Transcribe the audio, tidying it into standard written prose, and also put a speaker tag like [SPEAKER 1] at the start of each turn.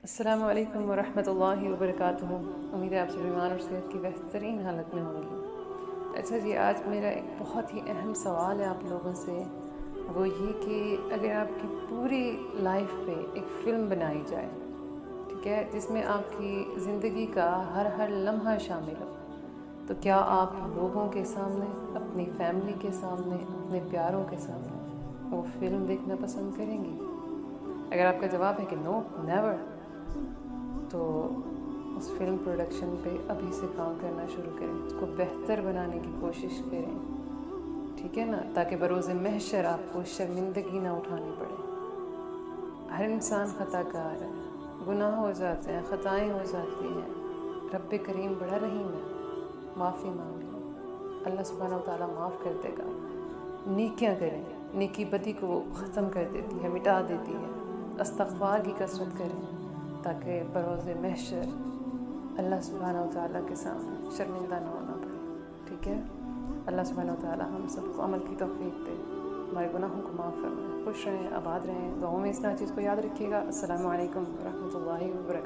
[SPEAKER 1] السلام علیکم ورحمۃ اللہ وبرکاتہ۔ امید ہے آپ سب ایمان اور صحت کی بہترین حالت میں ہوں گی۔ اچھا جی، آج میرا ایک بہت ہی اہم سوال ہے آپ لوگوں سے، وہ یہ کہ اگر آپ کی پوری لائف پہ ایک فلم بنائی جائے، ٹھیک ہے، جس میں آپ کی زندگی کا ہر لمحہ شامل ہو، تو کیا آپ لوگوں کے سامنے، اپنی فیملی کے سامنے، اپنے پیاروں کے سامنے وہ فلم دیکھنا پسند کریں گی؟ اگر آپ کا جواب ہے کہ نو، نیور، تو اس فلم پروڈکشن پہ ابھی سے کام کرنا شروع کریں، اس کو بہتر بنانے کی کوشش کریں، ٹھیک ہے نا، تاکہ بروز محشر آپ کو شرمندگی نہ اٹھانی پڑے۔ ہر انسان خطا کار ہے، گناہ ہو جاتے ہیں، خطائیں ہو جاتی ہیں، رب کریم بڑا رحیم ہے، معافی مانگ لیں، اللہ سبحانہ و تعالیٰ معاف کر دے گا۔ نیکیاں کریں، نیکی بدی کو ختم کر دیتی ہے، مٹا دیتی ہے۔ استغفار کی کثرت کریں تاکہ بروز محشر اللہ سبحانہ و تعالیٰ کے سامنے شرمندہ نہ ہونا پڑے، ٹھیک ہے۔ اللہ سبحانہ و تعالیٰ ہم سب کو عمل کی توفیق دے، ہمارے گناہوں کو معاف فرمائے، خوش رہیں، آباد رہیں، دعاؤں میں اس طرح چیز کو یاد رکھیے گا۔ السلام علیکم ورحمۃ اللہ وبرکاتہ۔